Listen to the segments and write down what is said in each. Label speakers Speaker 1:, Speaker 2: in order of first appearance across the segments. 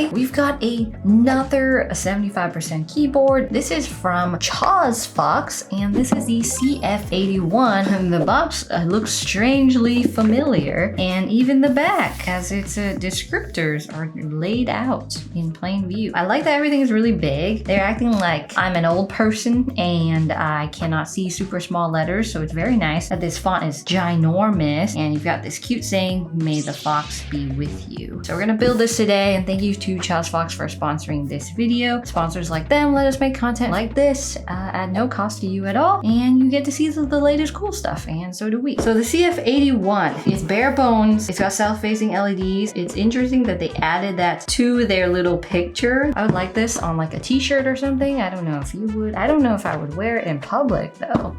Speaker 1: today we've got another 75% keyboard. This is from ChazFox, and this is the CF81. And the box looks strangely familiar, and even the back, as its descriptors are laid out in plain view. I like that everything is really big. They're acting like I'm an old person and I cannot see super small letters, so it's very nice that this font is ginormous, and you've got this cute saying, "May the fox be with you." So we're gonna build this today, and thank you to ChazFox for sponsoring this video. Sponsors like them let us make content like this at no cost to you at all, and you get to see the latest cool stuff, and so do we. So the CF81 is bare bones. It's got south-facing LEDs. It's interesting that they added that to their little picture. I would like this on like a t-shirt or something. I don't know if you would. I don't know if I would wear it in public though.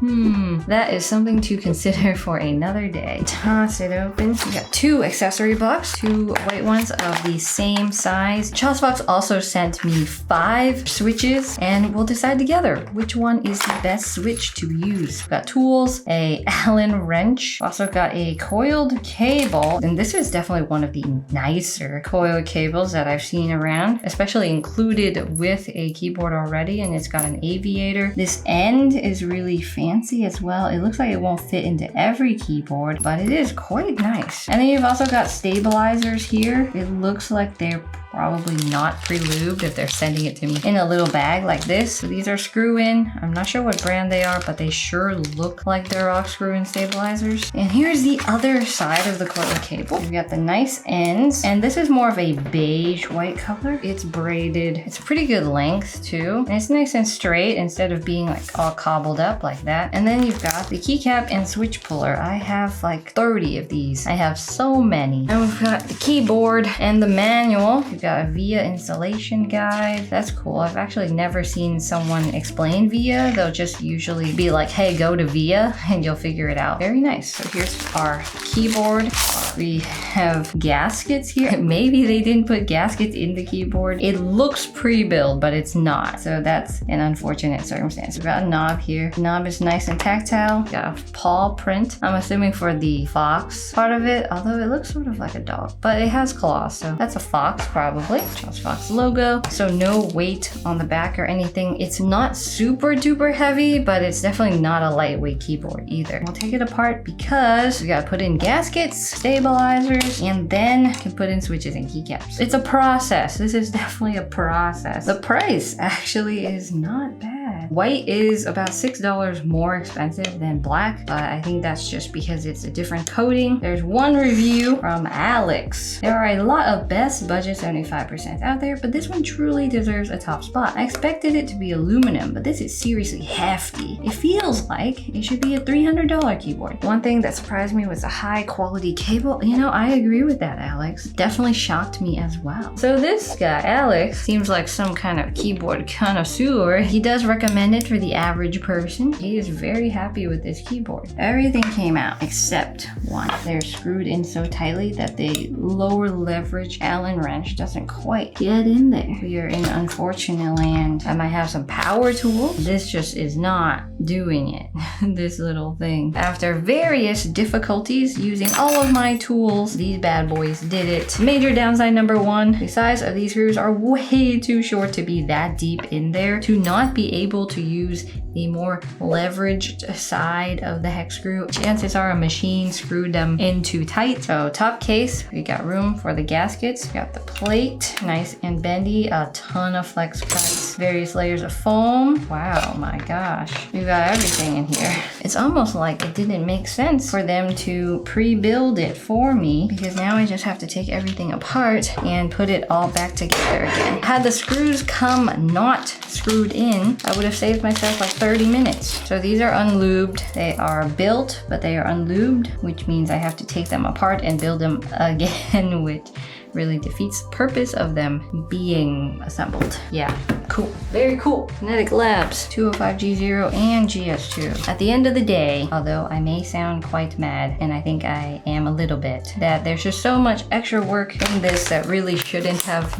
Speaker 1: That is something to consider for another day. Toss it open. We got two accessory blocks, two white ones of the same size. ChazFox also sent me 5 switches, and we'll decide together which one is the best switch to use. We've got tools, a Allen wrench, also got a coiled cable, and this is definitely one of the nicer coiled cables that I've seen around, especially included with a keyboard already, and it's got an aviator. This end is really fancy as well. It looks like it won't fit into every keyboard, but it is quite nice. And then you've also got stabilizers here. It looks like they're probably not pre-lubed if they're sending it to me in a little bag like this. So these are screw-in. I'm not sure what brand they are, but they sure look like they're rock screw-in stabilizers. And here's the other side of the coiled cable. We've got the nice ends, and this is more of a beige white color. It's braided. It's a pretty good length too, and it's nice and straight instead of being like all cobbled up like that. And then you've got the keycap and switch puller. I have like 30 of these. I have so many. And we've got the keyboard and the manual. We've got a VIA installation guide. That's cool. I've actually never seen someone explain VIA. They'll just usually be like, hey, go to VIA and you'll figure it out. Very nice. So here's our keyboard. We have gaskets here. Maybe they didn't put gaskets in the keyboard. It looks pre-built, but it's not. So that's an unfortunate circumstance. We've got a knob here. The knob is nice and tactile. Got a paw print. I'm assuming for the fox part of it, although it looks sort of like a dog, but it has claws. So that's a fox probably. ChazFox logo. So no weight on the back or anything. It's not super duper heavy, but it's definitely not a lightweight keyboard either. We'll take it apart because we gotta put in gaskets, stabilizers, and then can put in switches and keycaps. It's a process. This is definitely a process. The price actually is not bad. White is about $6 more expensive than black, but I think that's just because it's a different coating. There's one review from Alex. There are a lot of best budget 75% out there, but this one truly deserves a top spot. I expected it to be aluminum, but this is seriously hefty. It feels like it should be a $300 keyboard. One thing that surprised me was a high quality cable. You know, I agree with that, Alex. Definitely shocked me as well. So this guy, Alex, seems like some kind of keyboard connoisseur. He does recommend it for the average person. He is very happy with this keyboard. Everything came out except one. They're screwed in so tightly that the lower leverage Allen wrench doesn't quite get in there. We are in unfortunate land. I might have some power tools. This just is not doing it. This little thing. After various difficulties using all of my tools, these bad boys did it. Major downside number 1, the size of these screws are way too short to be that deep in there. To not be able to use the more leveraged side of the hex screw, chances are a machine screwed them in too tight. So top case, we got room for the gaskets. We got the plate, nice and bendy, a ton of flex cuts, various layers of foam. Wow, my gosh. We've got everything in here. It's almost like it didn't make sense for them to pre-build it for me, because now I just have to take everything apart and put it all back together again. Had the screws come not screwed in, I would have saved myself like 30 minutes. So these are unlubed. They are built, but they are unlubed, which means I have to take them apart and build them again, which really defeats the purpose of them being assembled. Yeah, cool. Very cool. Kinetic Labs 205G0 and GS2. At the end of the day, although I may sound quite mad, and I think I am a little bit, that there's just so much extra work in this that really shouldn't have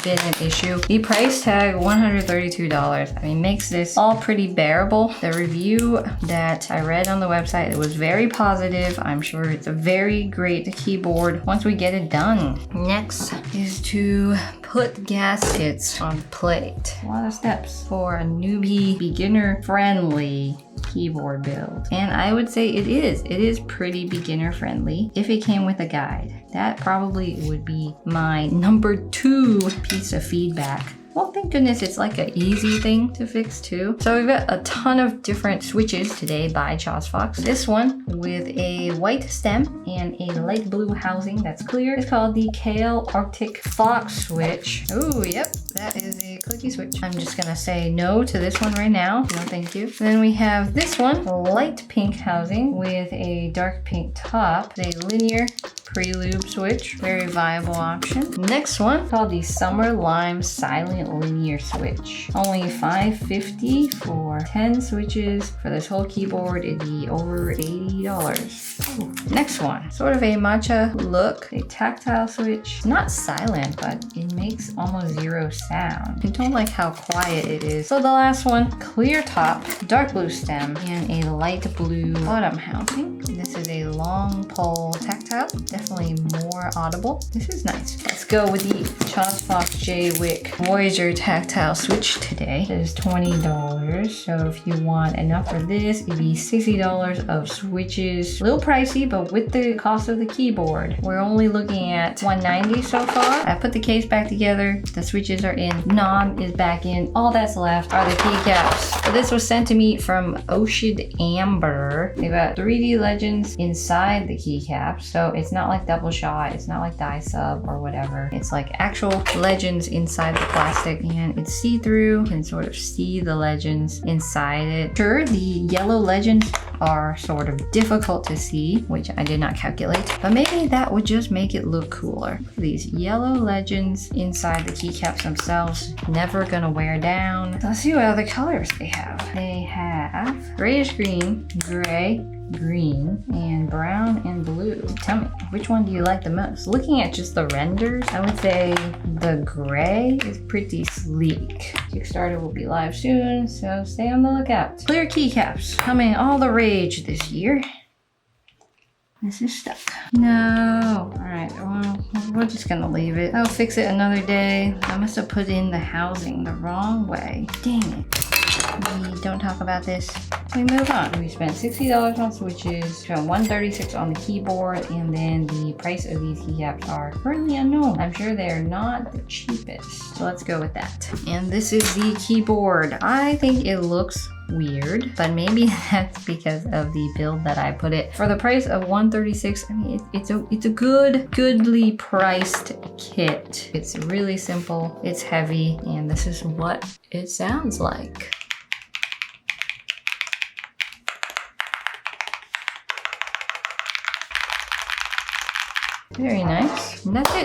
Speaker 1: been an issue. The price tag, $132, I mean, makes this all pretty bearable. The review that I read on the website, it was very positive. I'm sure it's a very great keyboard once we get it done. Next is to put gaskets on the plate. A lot of steps for a newbie, beginner-friendly keyboard build. And I would say it is pretty beginner friendly if it came with a guide. That probably would be my number 2 piece of feedback. Well, thank goodness it's like an easy thing to fix too. So we've got a ton of different switches today by ChozFox. This one with a white stem and a light blue housing that's clear is called the Kailh Arctic Fox switch. Oh, yep, that is a clicky switch. I'm just gonna say no to this one right now. No, thank you. Then we have this one, a light pink housing with a dark pink top, a linear Prelude switch, very viable option. Next one called the Summer Lime Silent Linear Switch. Only $5.50 for 10 switches. For this whole keyboard, it'd be over $80. Ooh. Next one, sort of a matcha look, a tactile switch. It's not silent, but it makes almost zero sound. I don't like how quiet it is. So the last one, clear top, dark blue stem, and a light blue bottom housing. This is a long pole tactile, definitely more audible. This is nice. Let's go with the ChozFox J-Wick Voyager tactile switch today. It is $20. So if you want enough for this, it'd be $60 of switches. A little pricey, but with the cost of the keyboard, we're only looking at $190 so far. I put the case back together. The switches are in. Knob is back in. All that's left are the keycaps. So this was sent to me from Ocean Amber. They've got 3D Legends inside the keycaps. So it's not like double shot. It's not like die sub or whatever. It's like actual legends inside the plastic, and it's see-through. You can sort of see the legends inside it. Sure, the yellow legends are sort of difficult to see, which I did not calculate, but maybe that would just make it look cooler. These yellow legends inside the keycaps themselves, never gonna wear down. Let's see what other colors they have. They have grayish green, gray, green, and brown and blue. Tell me, which one do you like the most? Looking at just the renders, I would say the gray is pretty sleek. Kickstarter will be live soon, so stay on the lookout. Clear keycaps, coming all the rage this year. This is stuck. No. Alright, well, we're just gonna leave it. I'll fix it another day. I must have put in the housing the wrong way. Dang it. We don't talk about this. We move on. We spent $60 on switches, $136 on the keyboard, and then the price of these keycaps are currently unknown. I'm sure they're not the cheapest. So let's go with that. And this is the keyboard. I think it looks weird, but maybe that's because of the build that I put it. For the price of $136, I mean, it's a goodly priced kit. It's really simple, it's heavy, and this is what it sounds like. Very nice. And that's it.